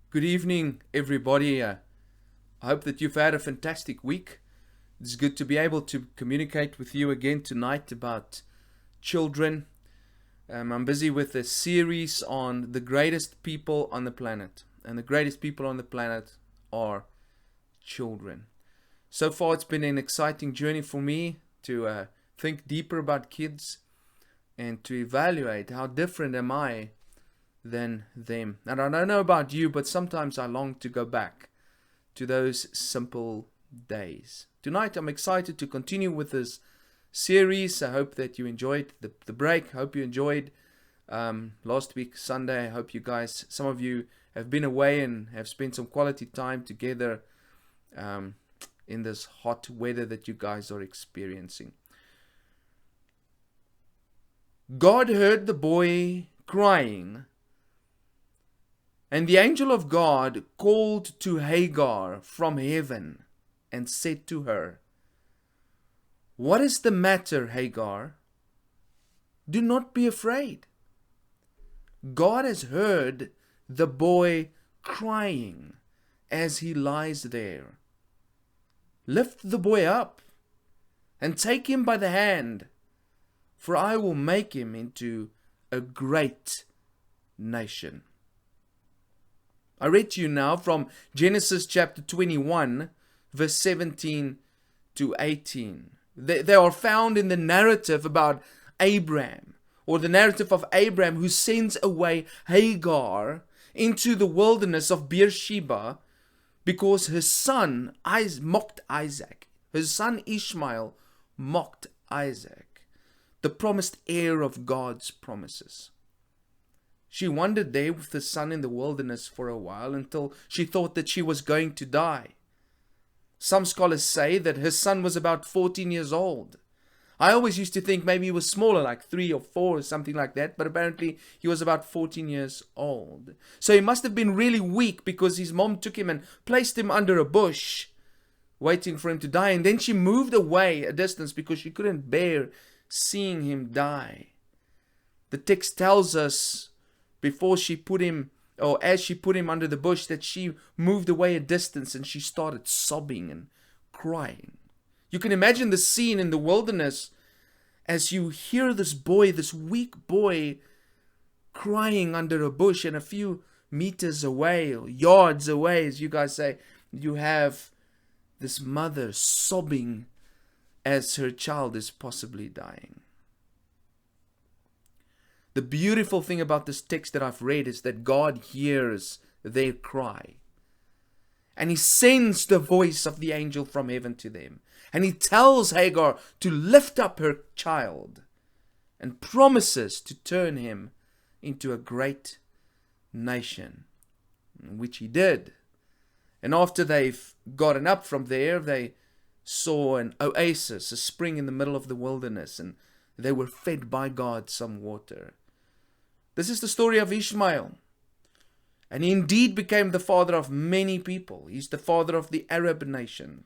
Good evening, everybody. I hope that you've had a fantastic week. It's good to be able to communicate with you again tonight about children. I'm busy with a series on the greatest people on the planet, and the greatest people on the planet are children. So far, it's been an exciting journey for me to think deeper about kids and to evaluate how different am I than them. And I don't know about you, but sometimes I long to go back to those simple days. Tonight I'm excited to continue with this series. I hope that you enjoyed the break. I hope you enjoyed last week, Sunday. I hope you guys, some of you have been away and have spent some quality time together in this hot weather that you guys are experiencing. God heard the boy crying, and the angel of God called to Hagar from heaven and said to her, "What is the matter, Hagar? Do not be afraid. God has heard the boy crying as he lies there. Lift the boy up and take him by the hand, for I will make him into a great nation." I read to you now from Genesis chapter 21, verse 17 to 18. They are found in the narrative about Abraham, or the narrative of Abraham who sends away Hagar into the wilderness of Beersheba because his son mocked Isaac. His son Ishmael mocked Isaac, the promised heir of God's promises. She wandered there with the son in the wilderness for a while until she thought that she was going to die. Some scholars say that her son was about 14 years old. I always used to think maybe he was smaller, like 3 or 4 or something like that, but apparently he was about 14 years old. So he must have been really weak because his mom took him and placed him under a bush, waiting for him to die. And then she moved away a distance because she couldn't bear seeing him die. The text tells us before she put him, or as she put him under the bush, that she moved away a distance and she started sobbing and crying. You can imagine the scene in the wilderness as you hear this boy, this weak boy, crying under a bush, and a few meters away, or yards away, as you guys say, you have this mother sobbing as her child is possibly dying. The beautiful thing about this text that I've read is that God hears their cry. And he sends the voice of the angel from heaven to them. And he tells Hagar to lift up her child and promises to turn him into a great nation, which he did. And after they've gotten up from there, they saw an oasis, a spring in the middle of the wilderness, and they were fed by God some water. This is the story of Ishmael. And he indeed became the father of many people. He's the father of the Arab nations.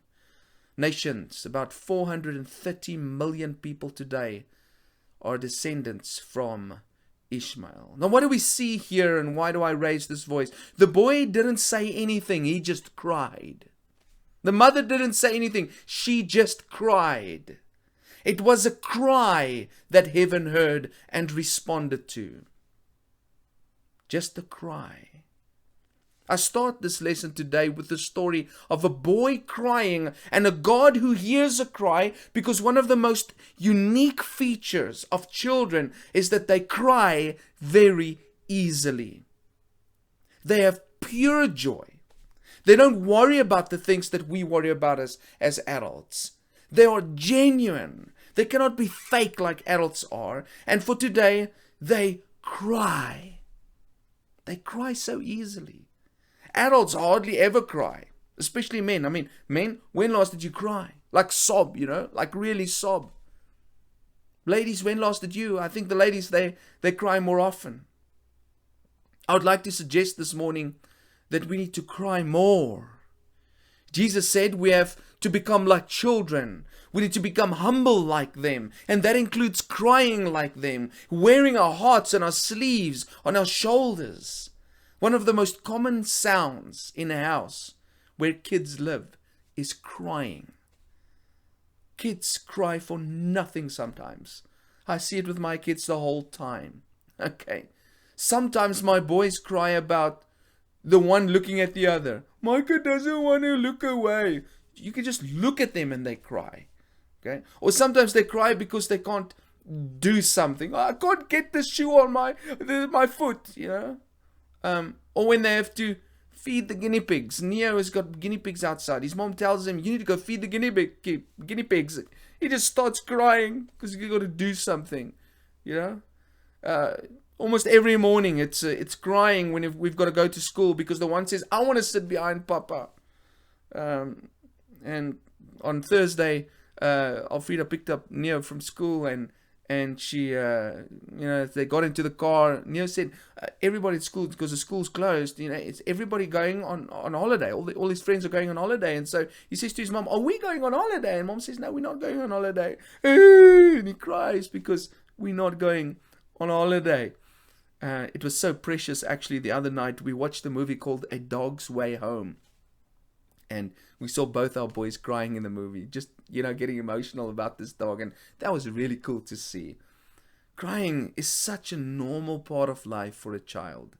About 430 million people today are descendants from Ishmael. Now what do we see here, and why do I raise this voice? The boy didn't say anything. He just cried. The mother didn't say anything. She just cried. It was a cry that heaven heard and responded to. Just a cry. I start this lesson today with the story of a boy crying and a God who hears a cry, because one of the most unique features of children is that they cry very easily. They have pure joy. They don't worry about the things that we worry about as adults. They are genuine. They cannot be fake like adults are. And for today, they cry. They cry so easily. Adults hardly ever cry, especially men. I mean, men, when last did you cry? Like sob, like really sob. Ladies, when last did you? I think the ladies, they cry more often. I would like to suggest this morning that we need to cry more. Jesus said we have to become like children. We need to become humble like them. And that includes crying like them, wearing our hearts on our sleeves, on our shoulders. One of the most common sounds in a house where kids live is crying. Kids cry for nothing sometimes. I see it with my kids the whole time. Okay. Sometimes my boys cry about the one looking at the other. Micah doesn't want to look away. You can just look at them and they cry. Okay. Or sometimes they cry because they can't do something. Oh, I can't get the shoe on my foot, or when they have to feed the guinea pigs. Neo has got guinea pigs outside. His mom tells him, you need to go feed the guinea pigs. He just starts crying because you got to do something, Almost every morning it's crying when we've got to go to school because the one says, I want to sit behind Papa. And on Thursday, Alfreda picked up Neo from school and she, they got into the car. Neo said, everybody at school, because the school's closed, it's everybody going on holiday. All his friends are going on holiday. And so he says to his mom, are we going on holiday? And mom says, no, we're not going on holiday. And he cries because we're not going on holiday. It was so precious, actually. The other night, we watched a movie called A Dog's Way Home. And we saw both our boys crying in the movie, just, getting emotional about this dog. And that was really cool to see. Crying is such a normal part of life for a child.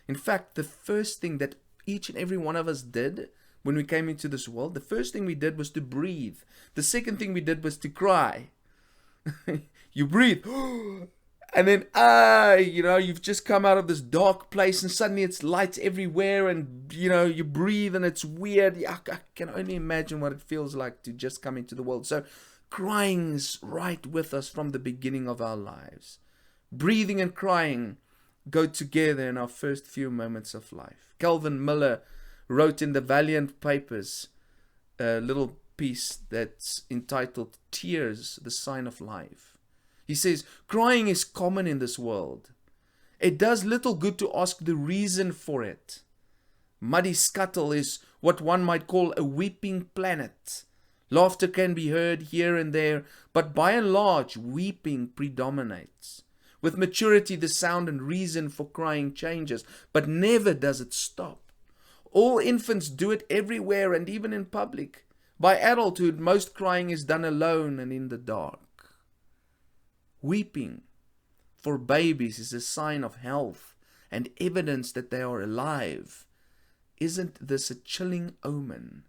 In fact, the first thing that each and every one of us did when we came into this world, the first thing we did was to breathe. The second thing we did was to cry. You breathe. And then, you've just come out of this dark place and suddenly it's lights everywhere and, you breathe and it's weird. I can only imagine what it feels like to just come into the world. So crying is right with us from the beginning of our lives. Breathing and crying go together in our first few moments of life. Calvin Miller wrote in the Valiant Papers a little piece that's entitled Tears, the Sign of Life. He says, crying is common in this world. It does little good to ask the reason for it. Muddy scuttle is what one might call a weeping planet. Laughter can be heard here and there, but by and large, weeping predominates. With maturity, the sound and reason for crying changes, but never does it stop. All infants do it everywhere and even in public. By adulthood, most crying is done alone and in the dark. Weeping for babies is a sign of health and evidence that they are alive. Isn't this a chilling omen?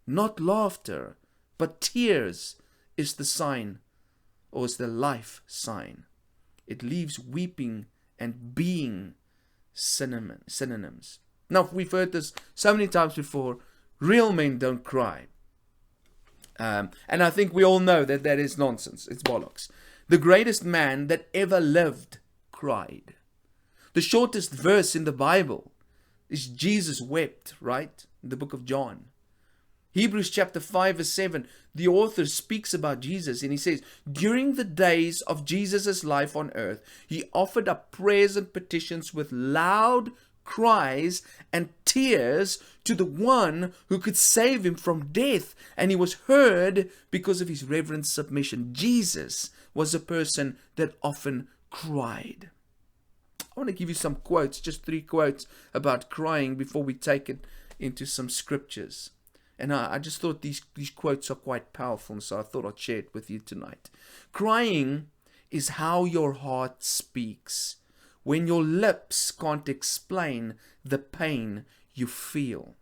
Not laughter, but tears is the sign, or is the life sign. It leaves weeping and being synonyms. Now, we've heard this so many times before. Real men don't cry. And I think we all know that that is nonsense. It's bollocks. The greatest man that ever lived cried. The shortest verse in the Bible is Jesus wept, right? In the book of John. Hebrews chapter 5 verse 7, the author speaks about Jesus and he says, during the days of Jesus' life on earth, he offered up prayers and petitions with loud cries and tears to the one who could save him from death. And he was heard because of his reverent submission. Jesus was a person that often cried. I want to give you some quotes, just 3 quotes about crying before we take it into some scriptures. And I just thought these quotes are quite powerful, and so I thought I'd share it with you tonight. Crying is how your heart speaks when your lips can't explain the pain you feel.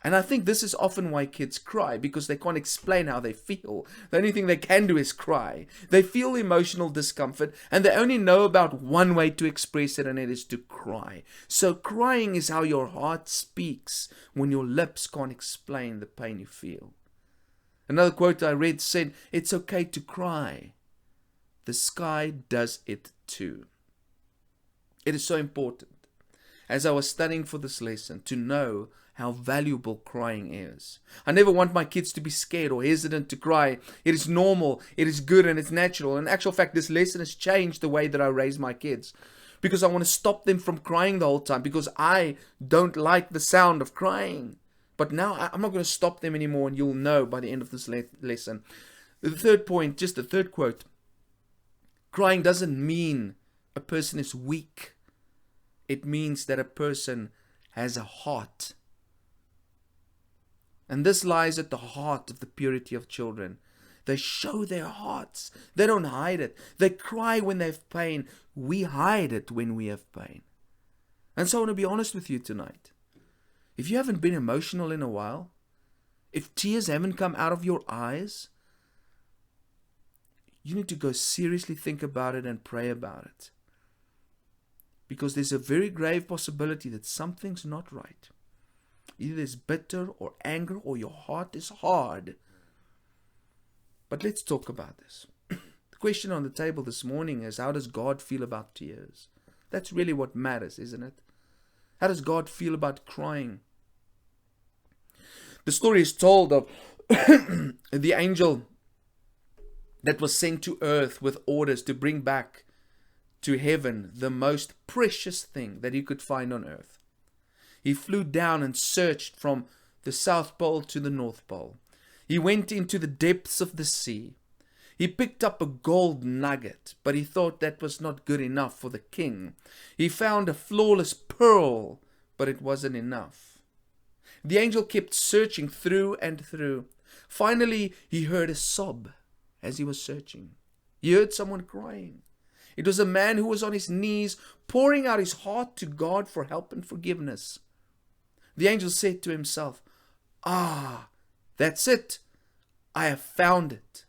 And I think this is often why kids cry, because they can't explain how they feel. The only thing they can do is cry. They feel emotional discomfort, and they only know about one way to express it, and it is to cry. So crying is how your heart speaks when your lips can't explain the pain you feel. Another quote I read said, "It's okay to cry. The sky does it too." It is so important, as I was studying for this lesson, to know how valuable crying is. I never want my kids to be scared or hesitant to cry. It is normal, it is good, and it's natural. In actual fact, this lesson has changed the way that I raise my kids, because I want to stop them from crying the whole time, because I don't like the sound of crying. But now I'm not going to stop them anymore, and you'll know by the end of this lesson. The third point, just the third quote. Crying doesn't mean a person is weak. It means that a person has a heart. And this lies at the heart of the purity of children. They show their hearts. They don't hide it. They cry when they have pain. We hide it when we have pain. And so I want to be honest with you tonight. If you haven't been emotional in a while, if tears haven't come out of your eyes, you need to go seriously think about it and pray about it. Because there's a very grave possibility that something's not right. Either there's bitter or anger or your heart is hard. But let's talk about this. The question on the table this morning is, how does God feel about tears? That's really what matters, isn't it? How does God feel about crying? The story is told of the angel that was sent to earth with orders to bring back to heaven the most precious thing that he could find on earth. He flew down and searched from the South Pole to the North Pole. He went into the depths of the sea. He picked up a gold nugget, but he thought that was not good enough for the king. He found a flawless pearl, but it wasn't enough. The angel kept searching through and through. Finally, he heard a sob as he was searching. He heard someone crying. It was a man who was on his knees, pouring out his heart to God for help and forgiveness. The angel said to himself, "Ah, that's it. I have found it."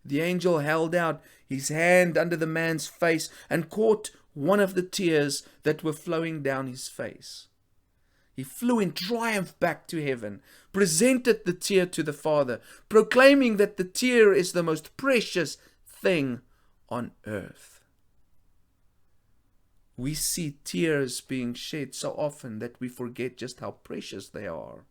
The angel held out his hand under the man's face and caught one of the tears that were flowing down his face. He flew in triumph back to heaven, presented the tear to the Father, proclaiming that the tear is the most precious thing on earth. We see tears being shed so often that we forget just how precious they are.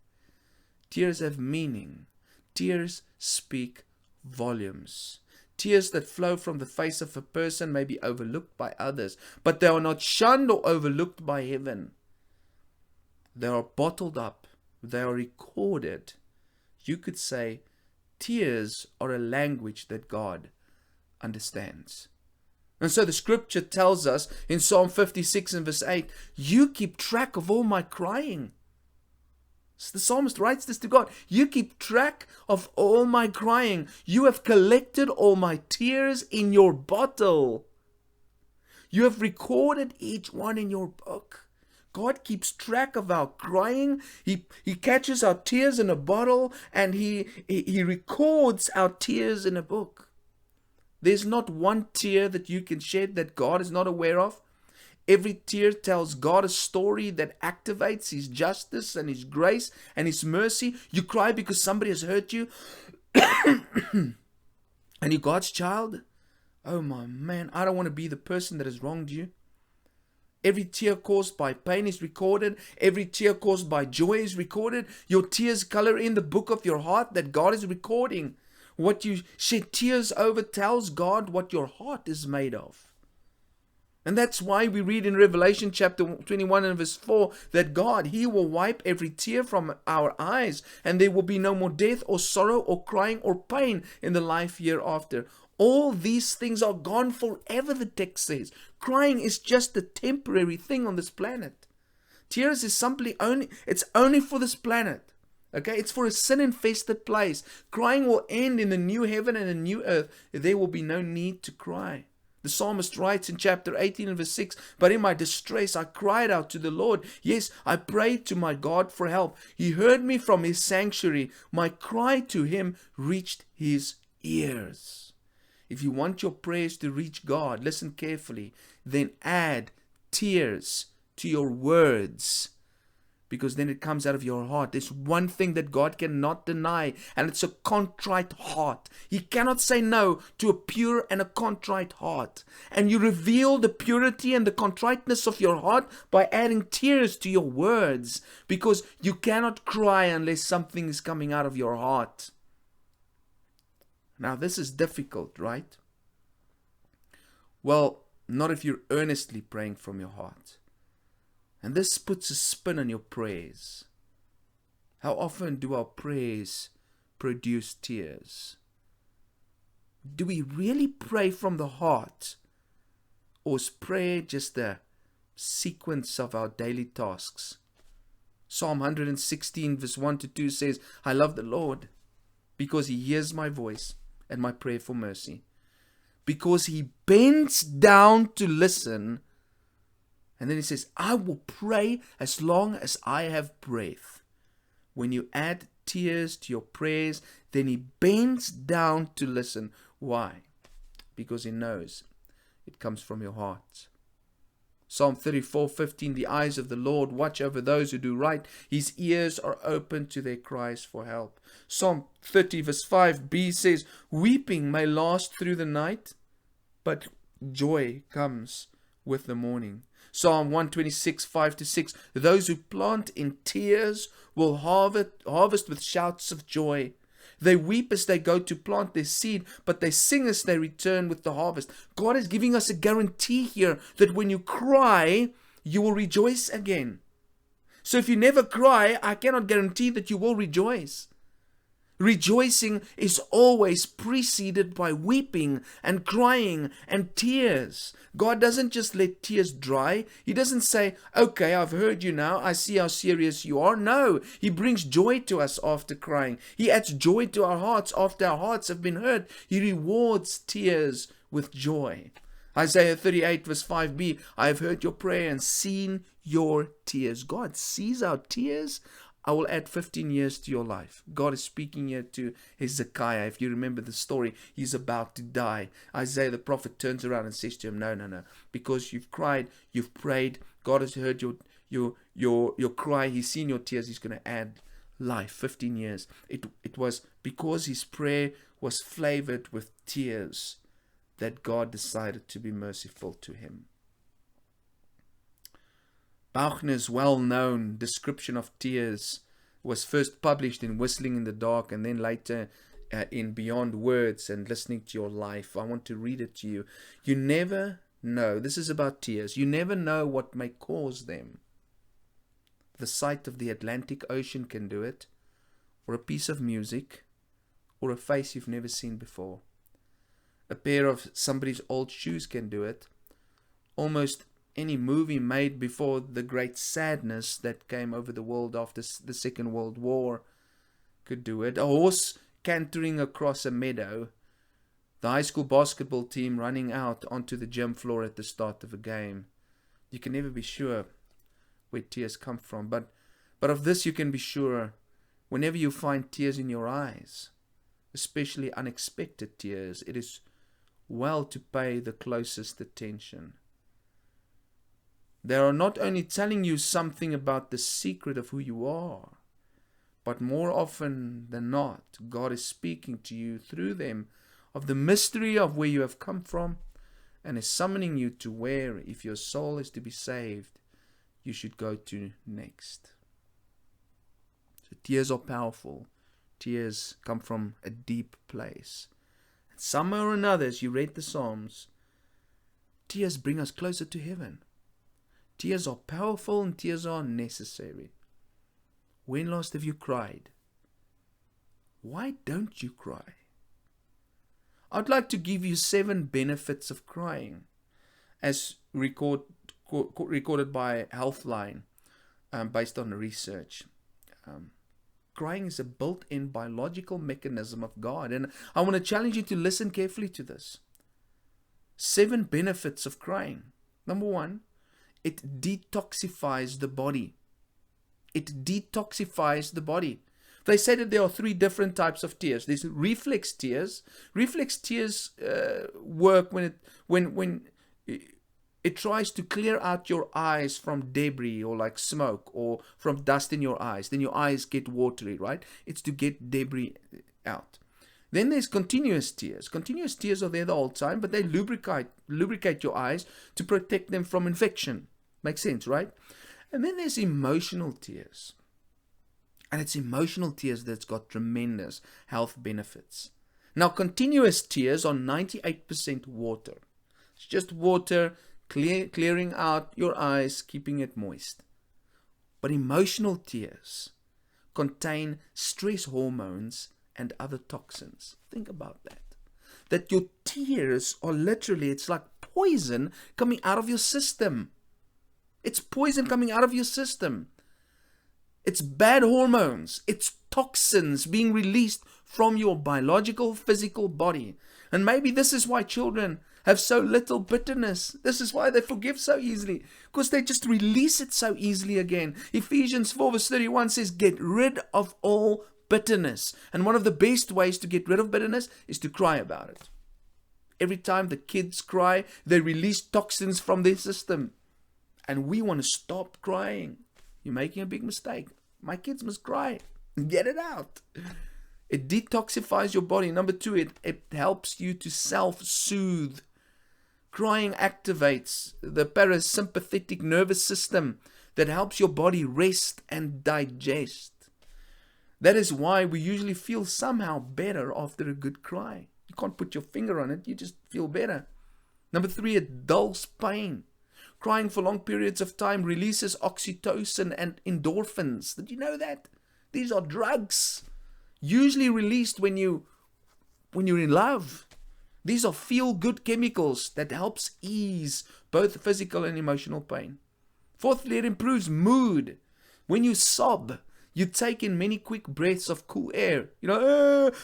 Tears have meaning. Tears speak volumes. Tears that flow from the face of a person may be overlooked by others, but they are not shunned or overlooked by heaven. They are bottled up. They are recorded. You could say tears are a language that God understands. And so the scripture tells us in Psalm 56 and verse 8, "You keep track of all my crying." So the psalmist writes this to God. "You keep track of all my crying. You have collected all my tears in your bottle. You have recorded each one in your book." God keeps track of our crying. He catches our tears in a bottle, and he records our tears in a book. There's not one tear that you can shed that God is not aware of. Every tear tells God a story that activates His justice and His grace and His mercy. You cry because somebody has hurt you and you're God's child. Oh my man, I don't want to be the person that has wronged you. Every tear caused by pain is recorded. Every tear caused by joy is recorded. Your tears color in the book of your heart that God is recording. What you shed tears over tells God what your heart is made of. And that's why we read in Revelation chapter 21 and verse 4 that God, He will wipe every tear from our eyes, and there will be no more death or sorrow or crying or pain in the life hereafter. All these things are gone forever, the text says. Crying is just a temporary thing on this planet. Tears is it's only for this planet. Okay, it's for a sin-infested place. Crying will end in the new heaven and the new earth. There will be no need to cry. The psalmist writes in chapter 18 and verse 6, "But in my distress I cried out to the Lord. Yes, I prayed to my God for help. He heard me from His sanctuary. My cry to Him reached His ears." If you want your prayers to reach God, listen carefully, then add tears to your words, because then it comes out of your heart. There's one thing that God cannot deny, and it's a contrite heart. He cannot say no to a pure and a contrite heart. And you reveal the purity and the contriteness of your heart by adding tears to your words, because you cannot cry unless something is coming out of your heart. Now, this is difficult, right? Well, not if you're earnestly praying from your heart. And this puts a spin on your prayers. How often do our prayers produce tears? Do we really pray from the heart? Or is prayer just a sequence of our daily tasks. Psalm 116 verse 1 to 2 says, I love the Lord because he hears my voice and my prayer for mercy. Because he bends down to listen. And then he says, I will pray as long as I have breath. When you add tears to your prayers, then he bends down to listen. Why? Because he knows it comes from your heart. Psalm 34:15, the eyes of the Lord watch over those who do right. His ears are open to their cries for help. Psalm 30 verse 5b says, weeping may last through the night, but joy comes with the morning. Psalm 126, 5-6, those who plant in tears will harvest with shouts of joy. They weep as they go to plant their seed, but they sing as they return with the harvest. God is giving us a guarantee here that when you cry, you will rejoice again. So if you never cry, I cannot guarantee that you will rejoice. Rejoicing is always preceded by weeping and crying and tears. God doesn't just let tears dry. He doesn't say, okay, I've heard you now. I see how serious you are. No, he brings joy to us after crying. He adds joy to our hearts after our hearts have been hurt. He rewards tears with joy. Isaiah 38 verse 5b, I have heard your prayer and seen your tears. God sees our tears. I will add 15 years to your life. God is speaking here to Hezekiah. If you remember the story, he's about to die. Isaiah the prophet turns around and says to him, no. Because you've cried, you've prayed. God has heard your cry. He's seen your tears. He's going to add life, 15 years. It was because his prayer was flavored with tears that God decided to be merciful to him. Buchner's well-known description of tears was first published in Whistling in the Dark and then later in Beyond Words and Listening to Your Life. I want to read it to you. You never know. This is about tears. You never know what may cause them. The sight of the Atlantic Ocean can do it, or a piece of music, or a face you've never seen before. A pair of somebody's old shoes can do it. Almost any movie made before the great sadness that came over the world after the Second World War could do it. A horse cantering across a meadow. The high school basketball team running out onto the gym floor at the start of a game. You can never be sure where tears come from. But of this you can be sure. Whenever you find tears in your eyes, especially unexpected tears, it is well to pay the closest attention. They are not only telling you something about the secret of who you are, but more often than not, God is speaking to you through them of the mystery of where you have come from and is summoning you to where, if your soul is to be saved, you should go to next. So tears are powerful. Tears come from a deep place. And somehow or another, as you read the Psalms, tears bring us closer to heaven. Tears are powerful and tears are necessary. When last have you cried? Why don't you cry? I'd like to give you 7 benefits of crying, as recorded by Healthline, based on research. Crying is a built-in biological mechanism of God, and I want to challenge you to listen carefully to this. 7 benefits of crying. Number 1, it detoxifies the body. It detoxifies the body. They say that there are 3 different types of tears. There's reflex tears. Reflex tears work when it tries to clear out your eyes from debris or like smoke or from dust in your eyes. Then your eyes get watery, right? It's to get debris out. Then there's continuous tears. Continuous tears are there the whole time, but they lubricate your eyes to protect them from infection. Makes sense, right? And then there's emotional tears. And it's emotional tears that's got tremendous health benefits. Now, continuous tears are 98% water. It's just water clearing out your eyes, keeping it moist. But emotional tears contain stress hormones and other toxins. Think about that. That your tears are literally, it's like poison coming out of your system. It's poison coming out of your system. It's bad hormones. It's toxins being released from your biological, physical body. And maybe this is why children have so little bitterness. This is why they forgive so easily, because they just release it so easily again. Ephesians 4 verse 31 says, get rid of all bitterness. And one of the best ways to get rid of bitterness is to cry about it. Every time the kids cry, they release toxins from their system. And we want to stop crying. You're making a big mistake. My kids must cry. Get it out. It detoxifies your body. Number 2, it helps you to self-soothe. Crying activates the parasympathetic nervous system that helps your body rest and digest. That is why we usually feel somehow better after a good cry. You can't put your finger on it. You just feel better. Number 3, it dulls pain. Crying for long periods of time releases oxytocin and endorphins. Did you know that? These are drugs usually released when you're in love. These are feel-good chemicals that helps ease both physical and emotional pain. Fourthly, it improves mood. When you sob, you take in many quick breaths of cool air. That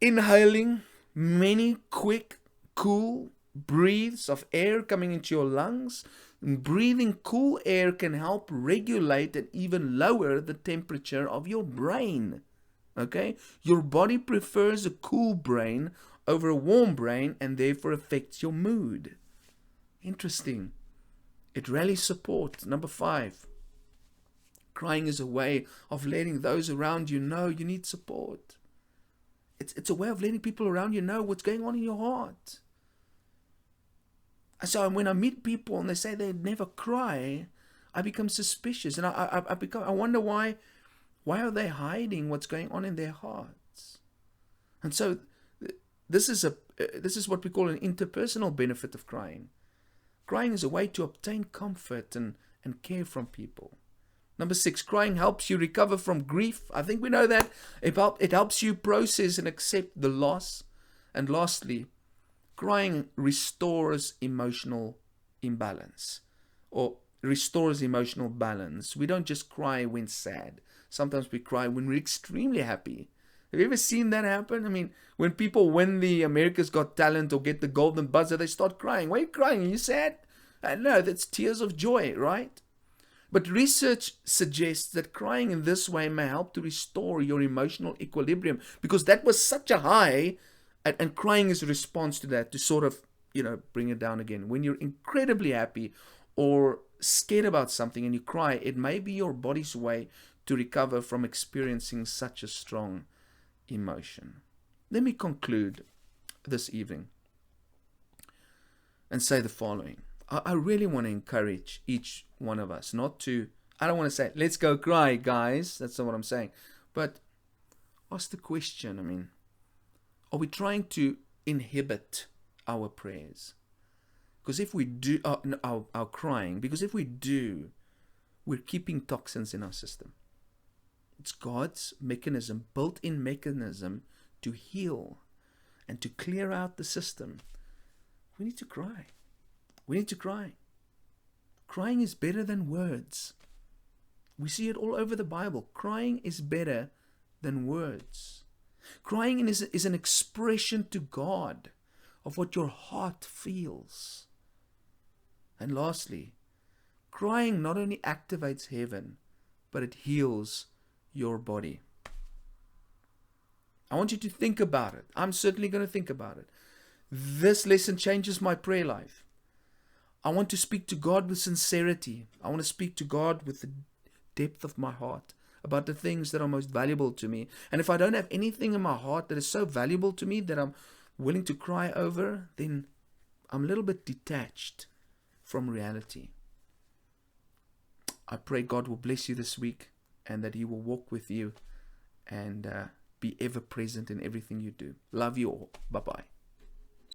inhaling many quick, cool breaths of air coming into your lungs. And breathing cool air can help regulate and even lower the temperature of your brain. Okay? Your body prefers a cool brain over a warm brain and therefore affects your mood. Interesting. It rallies support. Number 5. Crying is a way of letting those around you know you need support. It's a way of letting people around you know what's going on in your heart. So when I meet people and they say they never cry, I become suspicious, and I wonder why are they hiding what's going on in their hearts? And so this is what we call an interpersonal benefit of crying. Crying is a way to obtain comfort and care from people. Number 6, crying helps you recover from grief. I think we know that. It helps you process and accept the loss. And lastly, crying restores emotional imbalance, or restores emotional balance. We don't just cry when sad. Sometimes we cry when we're extremely happy. Have you ever seen that happen? I mean, when people win the America's Got Talent or get the Golden Buzzer, they start crying. Why are you crying? Are you sad? No, that's tears of joy, right? But research suggests that crying in this way may help to restore your emotional equilibrium, because that was such a high. And crying is a response to that, to sort of, bring it down again. When you're incredibly happy or scared about something and you cry, it may be your body's way to recover from experiencing such a strong emotion. Let me conclude this evening and say the following. I really want to encourage each one of us I don't want to say, let's go cry, guys. That's not what I'm saying. But ask the question, are we trying to inhibit our prayers? Because if we do, our crying, because if we do, we're keeping toxins in our system. It's God's mechanism, built-in mechanism to heal and to clear out the system. We need to cry. We need to cry. Crying is better than words. We see it all over the Bible. Crying is better than words. Crying is an expression to God of what your heart feels. And lastly, crying not only activates heaven, but it heals your body. I want you to think about it. I'm certainly going to think about it. This lesson changes my prayer life. I want to speak to God with sincerity. I want to speak to God with the depth of my heart about the things that are most valuable to me. And if I don't have anything in my heart that is so valuable to me that I'm willing to cry over, then I'm a little bit detached from reality. I pray God will bless you this week and that He will walk with you and be ever present in everything you do. Love you all. Bye-bye.